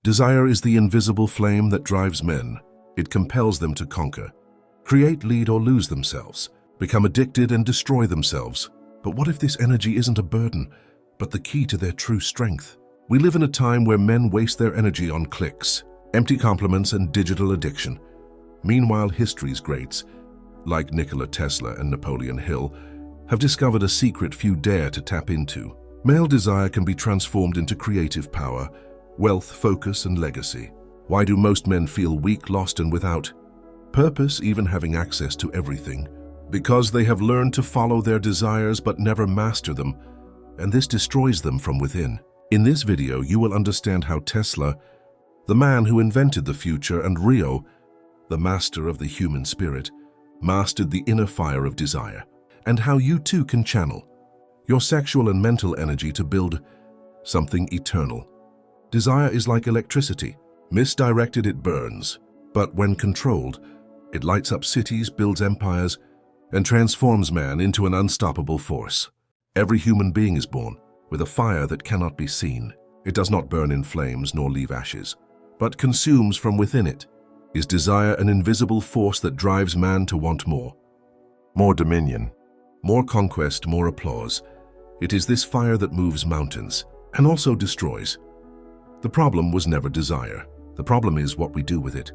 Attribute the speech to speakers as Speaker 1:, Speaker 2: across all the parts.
Speaker 1: Desire is the invisible flame that drives men. It compels them to conquer, create, lead, or lose themselves, become addicted and destroy themselves. But what if this energy isn't a burden, but the key to their true strength? We live in a time where men waste their energy on clicks, empty compliments, and digital addiction. Meanwhile, history's greats, like Nikola Tesla and Napoleon Hill, have discovered a secret few dare to tap into. Male desire can be transformed into creative power, wealth, focus, and legacy. Why do most men feel weak, lost, and without purpose, even having access to everything? Because they have learned to follow their desires but never master them, and this destroys them from within. In this video, you will understand how Tesla, the man who invented the future, and Rio, the master of the human spirit, mastered the inner fire of desire, and how you too can channel your sexual and mental energy to build something eternal. Desire is like electricity. Misdirected, it burns, but when controlled, it lights up cities, builds empires, and transforms man into an unstoppable force. Every human being is born with a fire that cannot be seen. It does not burn in flames nor leave ashes, but consumes from within it. Is desire an invisible force that drives man to want more? More dominion, more conquest, more applause. It is this fire that moves mountains and also destroys. The problem was never desire. The problem is what we do with it.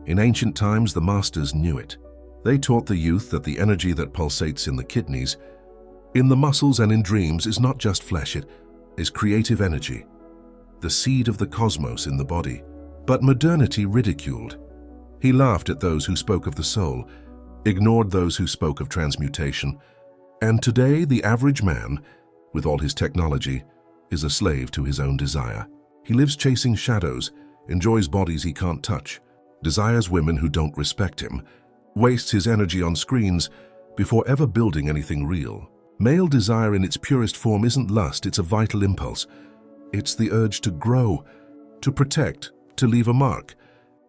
Speaker 1: In ancient times, the masters knew it. They taught the youth that the energy that pulsates in the kidneys, in the muscles, and in dreams is not just flesh, it is creative energy, the seed of the cosmos in the body. But modernity ridiculed. He laughed at those who spoke of the soul, ignored those who spoke of transmutation. And today, the average man, with all his technology, is a slave to his own desire. He lives chasing shadows, enjoys bodies he can't touch, desires women who don't respect him, wastes his energy on screens before ever building anything real. Male desire in its purest form isn't lust, it's a vital impulse. It's the urge to grow, to protect, to leave a mark.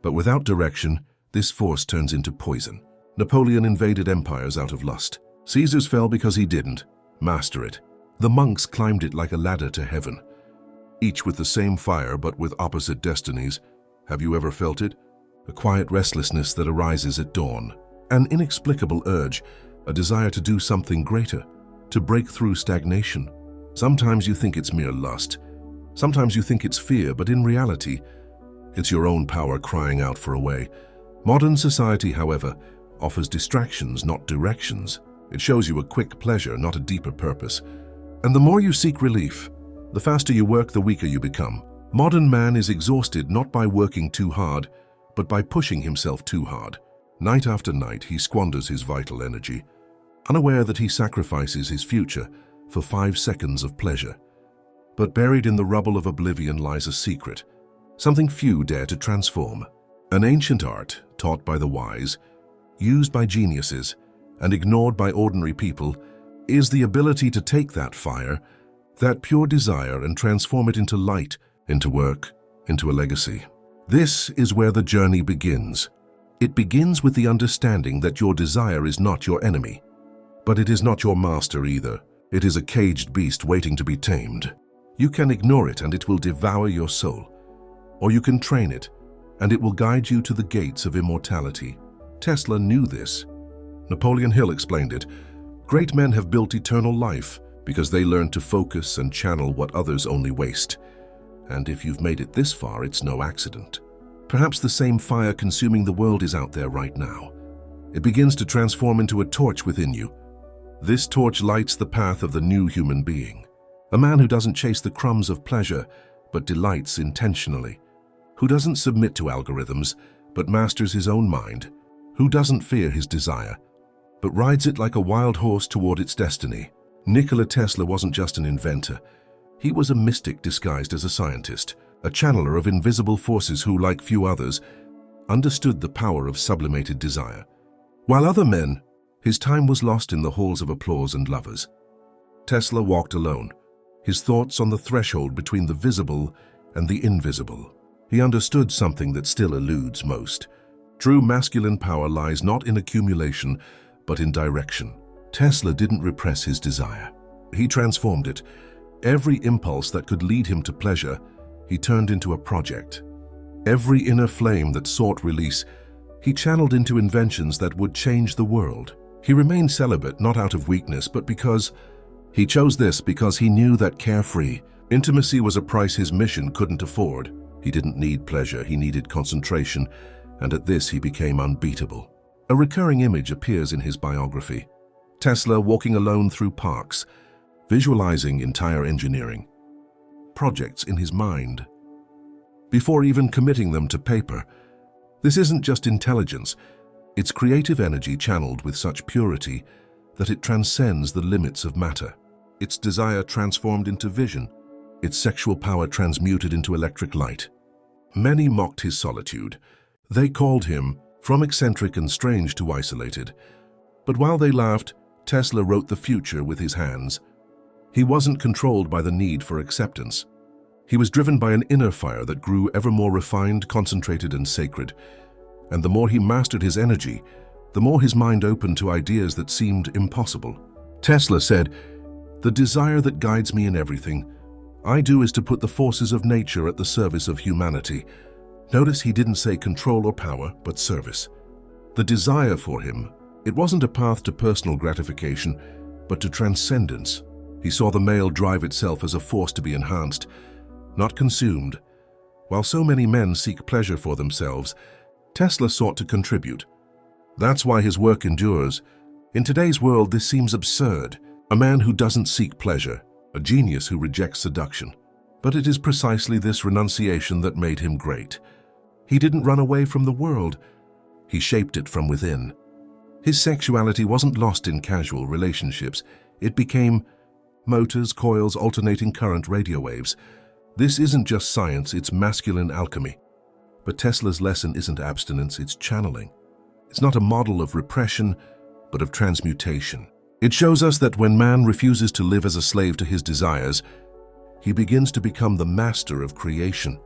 Speaker 1: But without direction, this force turns into poison. Napoleon invaded empires out of lust. Caesar's fell because he didn't master it. The monks climbed it like a ladder to heaven, each with the same fire but with opposite destinies. Have you ever felt it? A quiet restlessness that arises at dawn. An inexplicable urge, a desire to do something greater, to break through stagnation. Sometimes you think it's mere lust. Sometimes you think it's fear, but in reality, it's your own power crying out for a way. Modern society, however, offers distractions, not directions. It shows you a quick pleasure, not a deeper purpose. And the more you seek relief, the faster you work, the weaker you become. Modern man is exhausted not by working too hard, but by pushing himself too hard. Night after night, he squanders his vital energy, unaware that he sacrifices his future for 5 seconds of pleasure. But buried in the rubble of oblivion lies a secret, something few dare to transform. An ancient art taught by the wise, used by geniuses, and ignored by ordinary people, is the ability to take that fire, that pure desire, and transform it into light, into work, into a legacy. This is where the journey begins. It begins with the understanding that your desire is not your enemy, but it is not your master either. It is a caged beast waiting to be tamed. You can ignore it and it will devour your soul, or you can train it and it will guide you to the gates of immortality. Tesla knew this. Napoleon Hill explained it. Great men have built eternal life because they learned to focus and channel what others only waste. And if you've made it this far, it's no accident. Perhaps the same fire consuming the world is out there right now. It begins to transform into a torch within you. This torch lights the path of the new human being. A man who doesn't chase the crumbs of pleasure, but delights intentionally. Who doesn't submit to algorithms, but masters his own mind. Who doesn't fear his desire, but rides it like a wild horse toward its destiny. Nikola Tesla wasn't just an inventor. He was a mystic disguised as a scientist, a channeler of invisible forces who, like few others, understood the power of sublimated desire. While other men, his time was lost in the halls of applause and lovers. Tesla walked alone, his thoughts on the threshold between the visible and the invisible. He understood something that still eludes most. True masculine power lies not in accumulation, but in direction. Tesla didn't repress his desire. He transformed it. Every impulse that could lead him to pleasure, he turned into a project, Every inner flame that sought release, he channeled into inventions that would change the world. He remained celibate not out of weakness, but because he chose this because he knew that carefree intimacy was a price his mission couldn't afford. He didn't need pleasure, he needed concentration, and at this he became unbeatable. A recurring image appears in his biography. Tesla walking alone through parks, visualizing entire engineering projects in his mind, before even committing them to paper. This isn't just intelligence, it's creative energy channeled with such purity that it transcends the limits of matter. Its desire transformed into vision, its sexual power transmuted into electric light. Many mocked his solitude. They called him from eccentric and strange to isolated. But while they laughed, Tesla wrote the future with his hands. He wasn't controlled by the need for acceptance. He was driven by an inner fire that grew ever more refined, concentrated, and sacred. And the more he mastered his energy, the more his mind opened to ideas that seemed impossible. Tesla said, "The desire that guides me in everything I do is to put the forces of nature at the service of humanity." Notice he didn't say control or power, but service. The desire for him, it wasn't a path to personal gratification, but to transcendence. He saw the male drive itself as a force to be enhanced, not consumed. While so many men seek pleasure for themselves, Tesla sought to contribute. That's why his work endures. In today's world, this seems absurd. A man who doesn't seek pleasure, a genius who rejects seduction. But it is precisely this renunciation that made him great. He didn't run away from the world. He shaped it from within. His sexuality wasn't lost in casual relationships. It became motors, coils, alternating current, radio waves. This isn't just science, it's masculine alchemy. But Tesla's lesson isn't abstinence, it's channeling. It's not a model of repression, but of transmutation. It shows us that when man refuses to live as a slave to his desires, he begins to become the master of creation.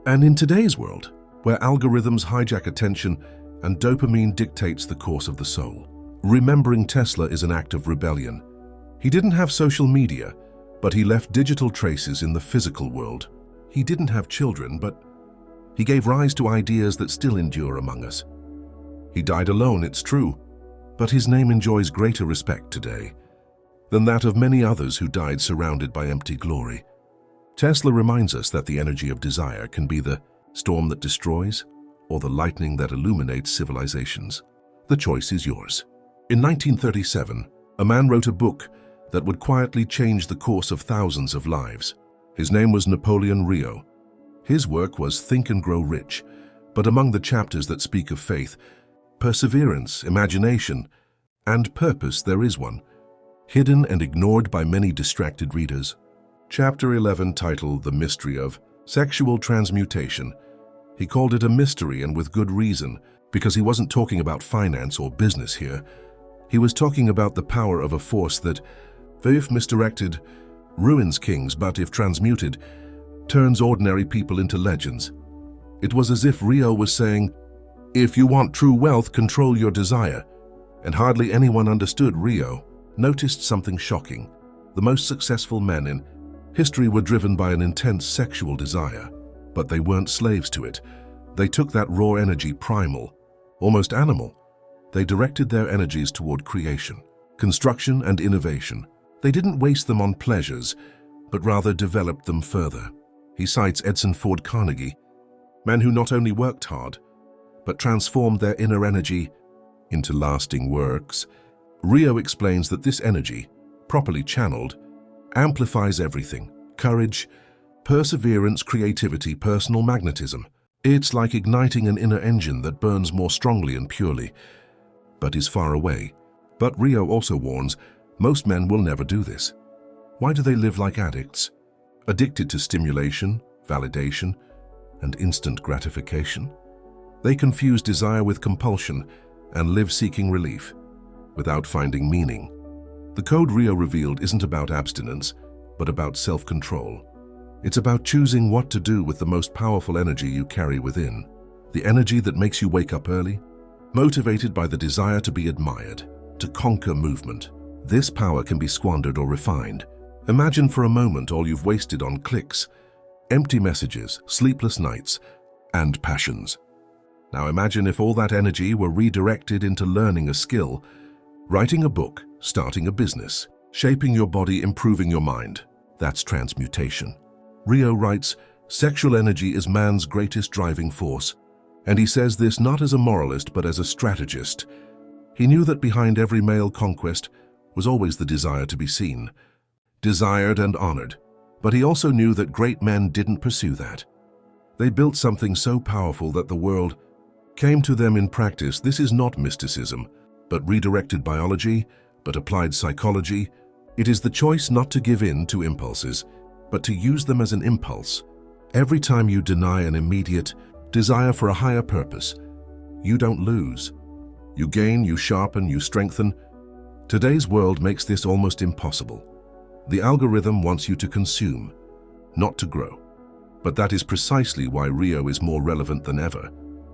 Speaker 1: And in today's world, where algorithms hijack attention and dopamine dictates the course of the soul, remembering Tesla is an act of rebellion. He didn't have social media, but he left digital traces in the physical world. He didn't have children, but he gave rise to ideas that still endure among us. He died alone, it's true, but his name enjoys greater respect today than that of many others who died surrounded by empty glory. Tesla reminds us that the energy of desire can be the storm that destroys or the lightning that illuminates civilizations. The choice is yours. In 1937, a man wrote a book that would quietly change the course of thousands of lives. His name was Napoleon Rio. His work was Think and Grow Rich, but among the chapters that speak of faith, perseverance, imagination, and purpose, there is one, hidden and ignored by many distracted readers. Chapter 11, titled The Mystery of Sexual Transmutation. He called it a mystery, and with good reason, because he wasn't talking about finance or business here. He was talking about the power of a force that, if misdirected, ruins kings, but if transmuted, turns ordinary people into legends. It was as if Rio was saying, if you want true wealth, control your desire. And hardly anyone understood Rio. Noticed something shocking. The most successful men in history were driven by an intense sexual desire, but they weren't slaves to it. They took that raw energy primal, almost animal. They directed their energies toward creation, construction, and innovation. They didn't waste them on pleasures, but rather developed them further. He cites Edson Ford Carnegie, men who not only worked hard, but transformed their inner energy into lasting works. Rio explains that this energy, properly channeled, amplifies everything: courage, perseverance, creativity, personal magnetism. It's like igniting an inner engine that burns more strongly and purely, but is far away. But Rio also warns, most men will never do this. Why do they live like addicts? Addicted to stimulation, validation, and instant gratification? They confuse desire with compulsion and live seeking relief, without finding meaning. The code Rio revealed isn't about abstinence, but about self-control. It's about choosing what to do with the most powerful energy you carry within, the energy that makes you wake up early, motivated by the desire to be admired, to conquer movement. This power can be squandered or refined. Imagine for a moment all you've wasted on clicks, empty messages, sleepless nights, and passions. Now imagine if all that energy were redirected into learning a skill, writing a book, starting a business, shaping your body, improving your mind. That's transmutation. Rio writes, "Sexual energy is man's greatest driving force." And he says this not as a moralist, but as a strategist. He knew that behind every male conquest was always the desire to be seen, desired and honored. But he also knew that great men didn't pursue that. They built something so powerful that the world came to them in practice. This is not mysticism, but redirected biology, but applied psychology. It is the choice not to give in to impulses, but to use them as an impulse. Every time you deny an immediate desire for a higher purpose, you don't lose. You gain, you sharpen, you strengthen. Today's world makes this almost impossible. The algorithm wants you to consume, not to grow. But that is precisely why Rio is more relevant than ever.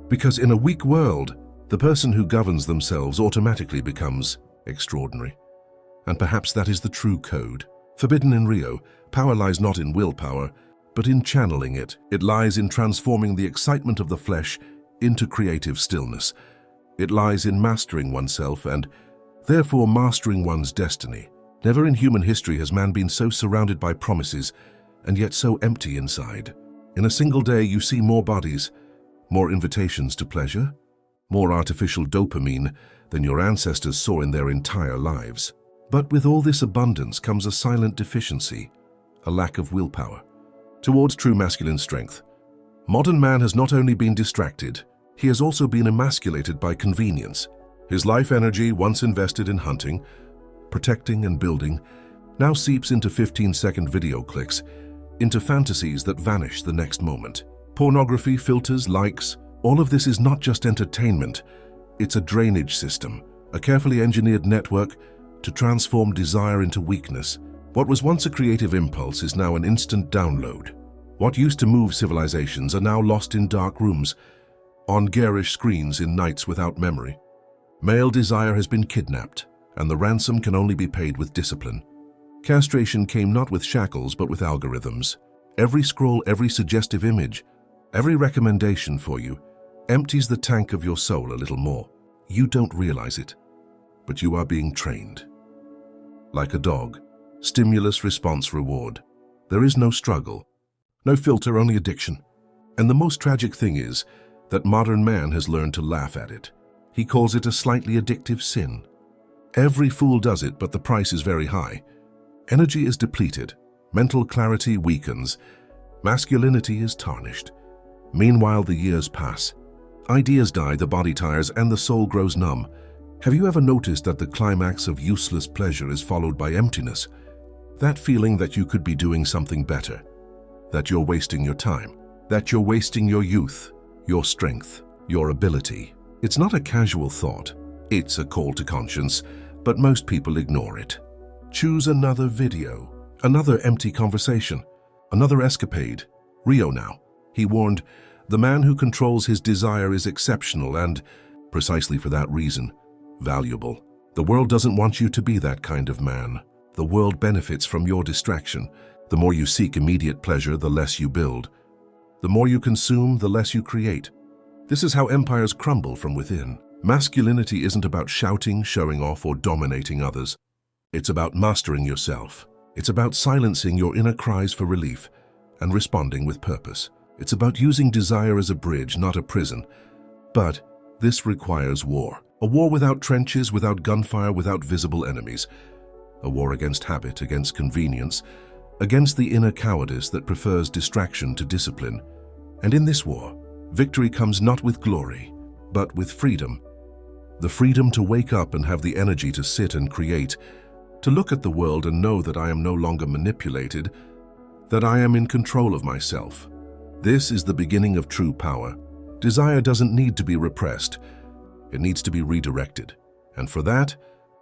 Speaker 1: Because in a weak world, the person who governs themselves automatically becomes extraordinary. And perhaps that is the true code. Forbidden in Rio, power lies not in willpower, but in channeling it. It lies in transforming the excitement of the flesh into creative stillness. It lies in mastering oneself and, therefore, mastering one's destiny. Never in human history has man been so surrounded by promises and yet so empty inside. In a single day, you see more bodies, more invitations to pleasure, more artificial dopamine than your ancestors saw in their entire lives. But with all this abundance comes a silent deficiency, a lack of willpower towards true masculine strength. Modern man has not only been distracted, he has also been emasculated by convenience. His life energy, once invested in hunting, protecting and building, now seeps into 15-second video clicks, into fantasies that vanish the next moment. Pornography, filters, likes, all of this is not just entertainment, it's a drainage system, a carefully engineered network to transform desire into weakness. What was once a creative impulse is now an instant download. What used to move civilizations are now lost in dark rooms, on garish screens in nights without memory. Male desire has been kidnapped, and the ransom can only be paid with discipline. Castration came not with shackles, but with algorithms. Every scroll, every suggestive image, every recommendation for you empties the tank of your soul a little more. You don't realize it, but you are being trained. Like a dog, stimulus, response, reward. There is no struggle, no filter, only addiction. And the most tragic thing is that modern man has learned to laugh at it. He calls it a slightly addictive sin. Every fool does it, but the price is very high. Energy is depleted, mental clarity weakens, masculinity is tarnished. Meanwhile, the years pass. Ideas die, the body tires, and the soul grows numb. Have you ever noticed that the climax of useless pleasure is followed by emptiness? That feeling that you could be doing something better, that you're wasting your time, that you're wasting your youth, your strength, your ability. It's not a casual thought. It's a call to conscience, but most people ignore it. Choose another video, another empty conversation, another escapade. Rio now. He warned, the man who controls his desire is exceptional and, precisely for that reason, valuable. The world doesn't want you to be that kind of man. The world benefits from your distraction. The more you seek immediate pleasure, the less you build. The more you consume, the less you create. This is how empires crumble from within. Masculinity isn't about shouting, showing off, or dominating others. It's about mastering yourself. It's about silencing your inner cries for relief and responding with purpose. It's about using desire as a bridge, not a prison. But this requires war. A war without trenches, without gunfire, without visible enemies. A war against habit, against convenience, against the inner cowardice that prefers distraction to discipline. And in this war, victory comes not with glory, but with freedom. The freedom to wake up and have the energy to sit and create, to look at the world and know that I am no longer manipulated, that I am in control of myself. This is the beginning of true power. Desire doesn't need to be repressed. It needs to be redirected. And for that,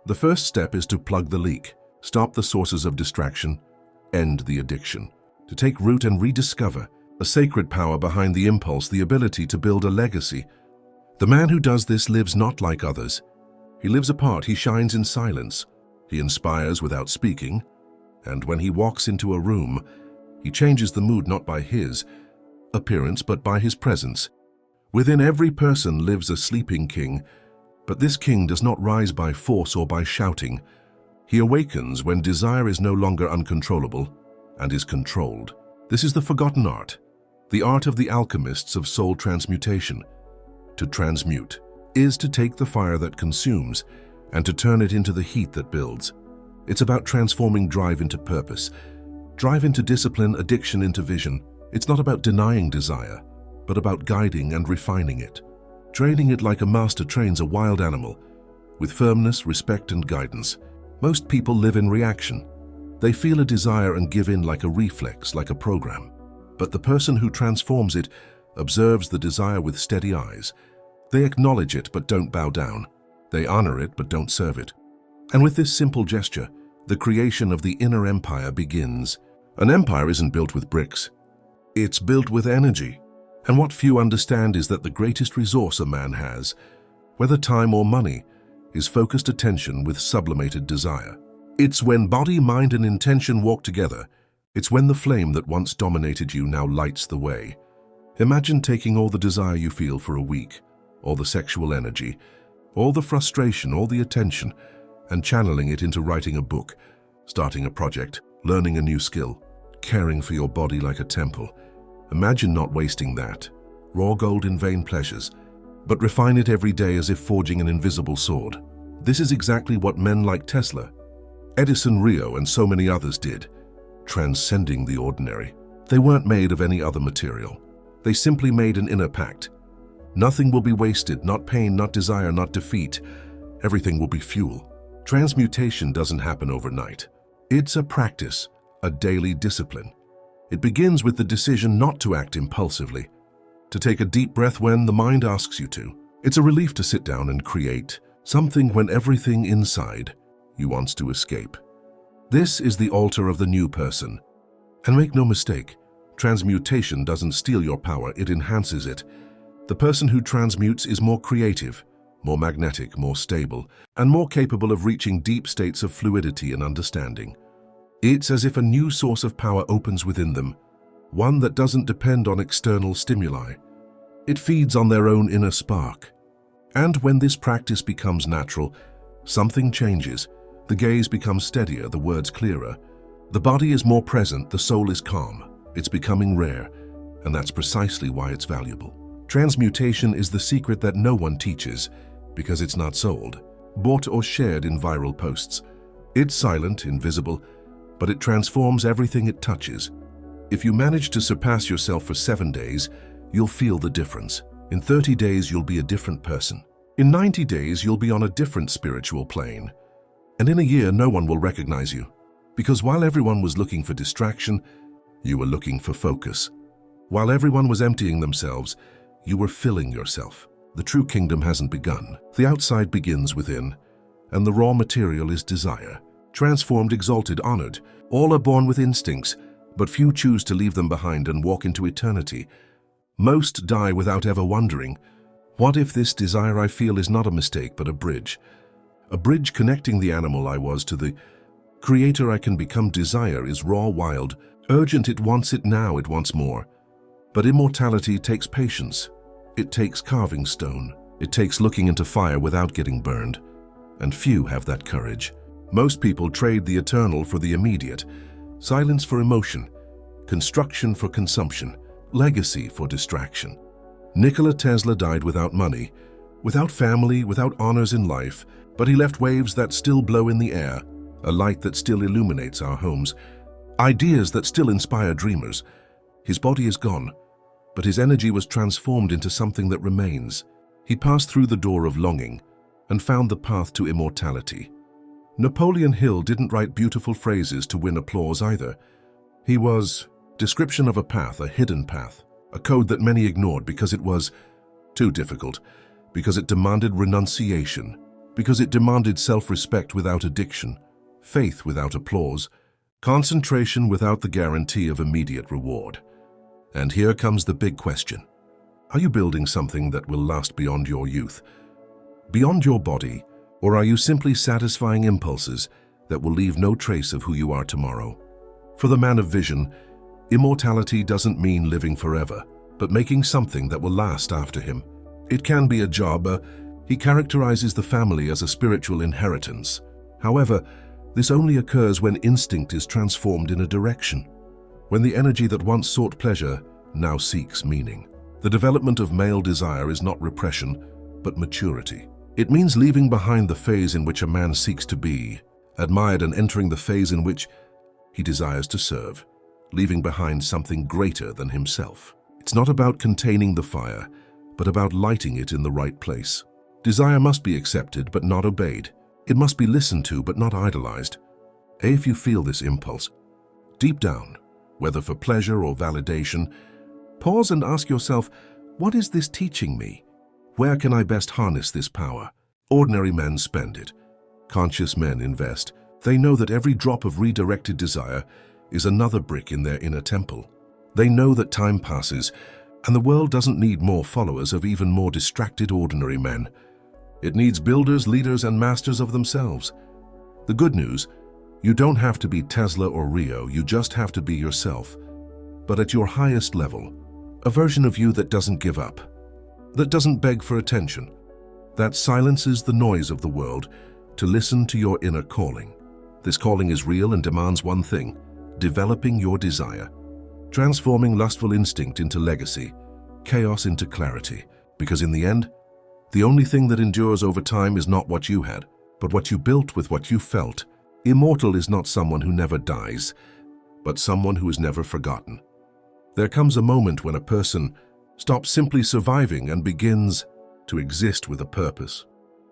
Speaker 1: the first step is to plug the leak, stop the sources of distraction, end the addiction, to take root and rediscover a sacred power behind the impulse, the ability to build a legacy. The man who does this lives not like others. He lives apart, he shines in silence. He inspires without speaking, and when he walks into a room, he changes the mood not by his, appearance, but by his presence. Within every person lives a sleeping king, but this king does not rise by force or by shouting. He awakens when desire is no longer uncontrollable and is controlled. This is the forgotten art, the art of the alchemists of soul transmutation. To transmute is to take the fire that consumes and to turn it into the heat that builds. It's about transforming drive into purpose, drive into discipline, addiction into vision. It's not about denying desire, but about guiding and refining it, training it like a master trains a wild animal, with firmness, respect, and guidance. Most people live in reaction. They feel a desire and give in like a reflex, like a program. But the person who transforms it observes the desire with steady eyes. They acknowledge it but don't bow down. They honor it but don't serve it. And with this simple gesture, the creation of the inner empire begins. An empire isn't built with bricks. It's built with energy. And what few understand is that the greatest resource a man has, whether time or money, is focused attention with sublimated desire. It's when body, mind, and intention walk together. It's when the flame that once dominated you now lights the way. Imagine taking all the desire you feel for a week, all the sexual energy, all the frustration, all the attention, and channeling it into writing a book, starting a project, learning a new skill, caring for your body like a temple. Imagine not wasting that, raw gold in vain pleasures, but refine it every day as if forging an invisible sword. This is exactly what men like Tesla, Edison, Rio, and so many others did, transcending the ordinary. They weren't made of any other material. They simply made an inner pact. Nothing will be wasted, not pain, not desire, not defeat. Everything will be fuel. Transmutation doesn't happen overnight. It's a practice, a daily discipline. It begins with the decision not to act impulsively, to take a deep breath when the mind asks you to. It's a relief to sit down and create something when everything inside you wants to escape. This is the altar of the new person. And make no mistake, transmutation doesn't steal your power, it enhances it. The person who transmutes is more creative, more magnetic, more stable, and more capable of reaching deep states of fluidity and understanding. It's as if a new source of power opens within them, one that doesn't depend on external stimuli. It feeds on their own inner spark. And when this practice becomes natural, something changes. The gaze becomes steadier, the words clearer. The body is more present, the soul is calm. It's becoming rare, and that's precisely why it's valuable. Transmutation is the secret that no one teaches, because it's not sold, bought, or shared in viral posts. It's silent, invisible, but it transforms everything it touches. If you manage to surpass yourself for 7 days, you'll feel the difference. In 30 days, you'll be a different person. In 90 days, you'll be on a different spiritual plane. And in a year, no one will recognize you. Because while everyone was looking for distraction, you were looking for focus. While everyone was emptying themselves, you were filling yourself. The true kingdom hasn't begun. The outside begins within, and the raw material is desire. Transformed, exalted, honored. All are born with instincts, but few choose to leave them behind and walk into eternity. Most die without ever wondering, what if this desire I feel is not a mistake but a bridge? A bridge connecting the animal I was to the creator I can become. Desire is raw, wild, urgent. It wants it now, it wants more. But immortality takes patience. It takes carving stone. It takes looking into fire without getting burned. And few have that courage. Most people trade the eternal for the immediate, silence for emotion, construction for consumption, legacy for distraction. Nikola Tesla died without money, without family, without honors in life, but he left waves that still blow in the air, a light that still illuminates our homes, ideas that still inspire dreamers. His body is gone, but his energy was transformed into something that remains. He passed through the door of longing and found the path to immortality. Napoleon Hill didn't write beautiful phrases to win applause either. He was description of a path, a hidden path, a code that many ignored because it was too difficult, because it demanded renunciation, because it demanded self-respect without addiction, faith without applause, concentration without the guarantee of immediate reward. And here comes the big question. Are you building something that will last beyond your youth, beyond your body, or are you simply satisfying impulses that will leave no trace of who you are tomorrow? For the man of vision, immortality doesn't mean living forever. but making something that will last after him. It can be a job. He characterizes the family as a spiritual inheritance. However, this only occurs when instinct is transformed in a direction, when the energy that once sought pleasure now seeks meaning. The development of male desire is not repression, but maturity. It means leaving behind the phase in which a man seeks to be admired and entering the phase in which he desires to serve, leaving behind something greater than himself. It's not about containing the fire, but about lighting it in the right place. Desire must be accepted but not obeyed. It must be listened to but not idolized. If you feel this impulse, deep down, whether for pleasure or validation, pause and ask yourself, what is this teaching me? Where can I best harness this power? Ordinary men spend it. Conscious men invest. They know that every drop of redirected desire is another brick in their inner temple. They know that time passes, and the world doesn't need more followers of even more distracted ordinary men. It needs builders, leaders, and masters of themselves. The good news, you don't have to be Tesla or Rio, you just have to be yourself. But at your highest level, a version of you that doesn't give up, that doesn't beg for attention, that silences the noise of the world to listen to your inner calling. This calling is real and demands one thing: developing your desire, transforming lustful instinct into legacy, chaos into clarity. Because in the end, the only thing that endures over time is not what you had, but what you built with what you felt. Immortal is not someone who never dies, but someone who is never forgotten. There comes a moment when a person stops simply surviving and begins to exist with a purpose.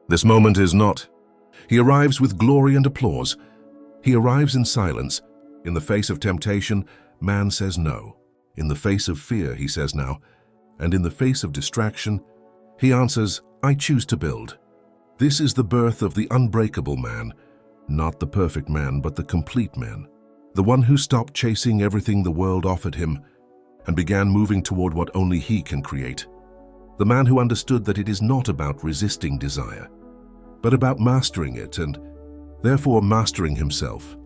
Speaker 1: This moment is not. He arrives with glory and applause. He arrives in silence. In the face of temptation, man says no. In the face of fear, he says now. And in the face of distraction, he answers, I choose to build. This is the birth of the unbreakable man, not the perfect man, but the complete man. The one who stopped chasing everything the world offered him and began moving toward what only he can create. The man who understood that it is not about resisting desire, but about mastering it and therefore mastering himself.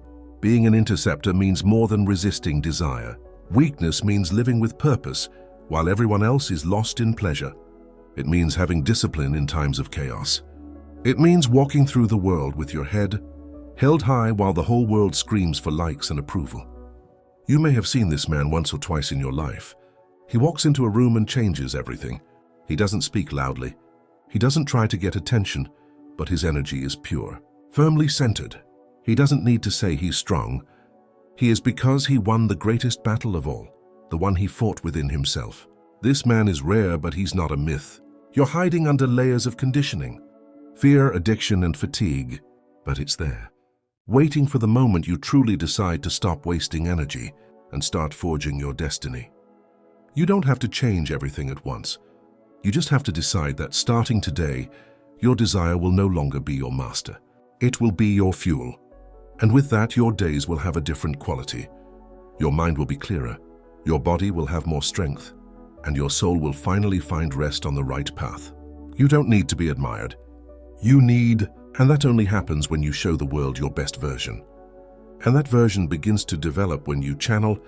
Speaker 1: Being an interceptor means more than resisting desire. Weakness means living with purpose while everyone else is lost in pleasure. It means having discipline in times of chaos. It means walking through the world with your head held high while the whole world screams for likes and approval. You may have seen this man once or twice in your life. He walks into a room and changes everything. He doesn't speak loudly. He doesn't try to get attention, but his energy is pure, firmly centered. He doesn't need to say he's strong. He is because he won the greatest battle of all, the one he fought within himself. This man is rare, but he's not a myth. You're hiding under layers of conditioning, fear, addiction, and fatigue, but it's there, waiting for the moment you truly decide to stop wasting energy and start forging your destiny. You don't have to change everything at once. You just have to decide that starting today, your desire will no longer be your master. It will be your fuel. And with that, your days will have a different quality. Your mind will be clearer, your body will have more strength, and your soul will finally find rest on the right path. You don't need to be admired. You need, and that only happens when you show the world your best version. And that version begins to develop when you channel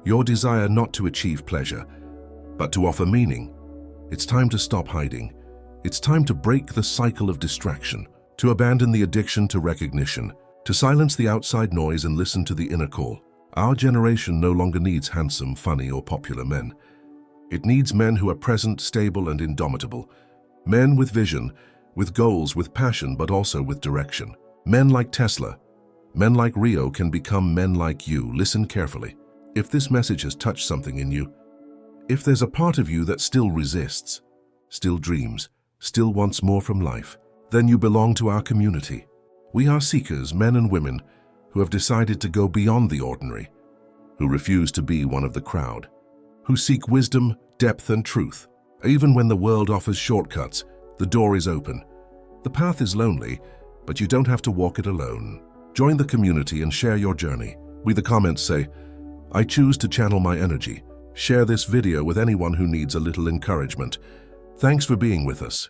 Speaker 1: your desire not to achieve pleasure, but to offer meaning. It's time to stop hiding. It's time to break the cycle of distraction, to abandon the addiction to recognition, to silence the outside noise and listen to the inner call. Our generation no longer needs handsome, funny, or popular men. It needs men who are present, stable, and indomitable. Men with vision, with goals, with passion, but also with direction. Men like Tesla, men like Rio can become men like you. Listen carefully. If this message has touched something in you, if there's a part of you that still resists, still dreams, still wants more from life, then you belong to our community. We are seekers, men and women, who have decided to go beyond the ordinary, who refuse to be one of the crowd, who seek wisdom, depth, and truth. Even when the world offers shortcuts, the door is open. The path is lonely, but you don't have to walk it alone. Join the community and share your journey. Read the comments, say, I choose to channel my energy. Share this video with anyone who needs a little encouragement. Thanks for being with us.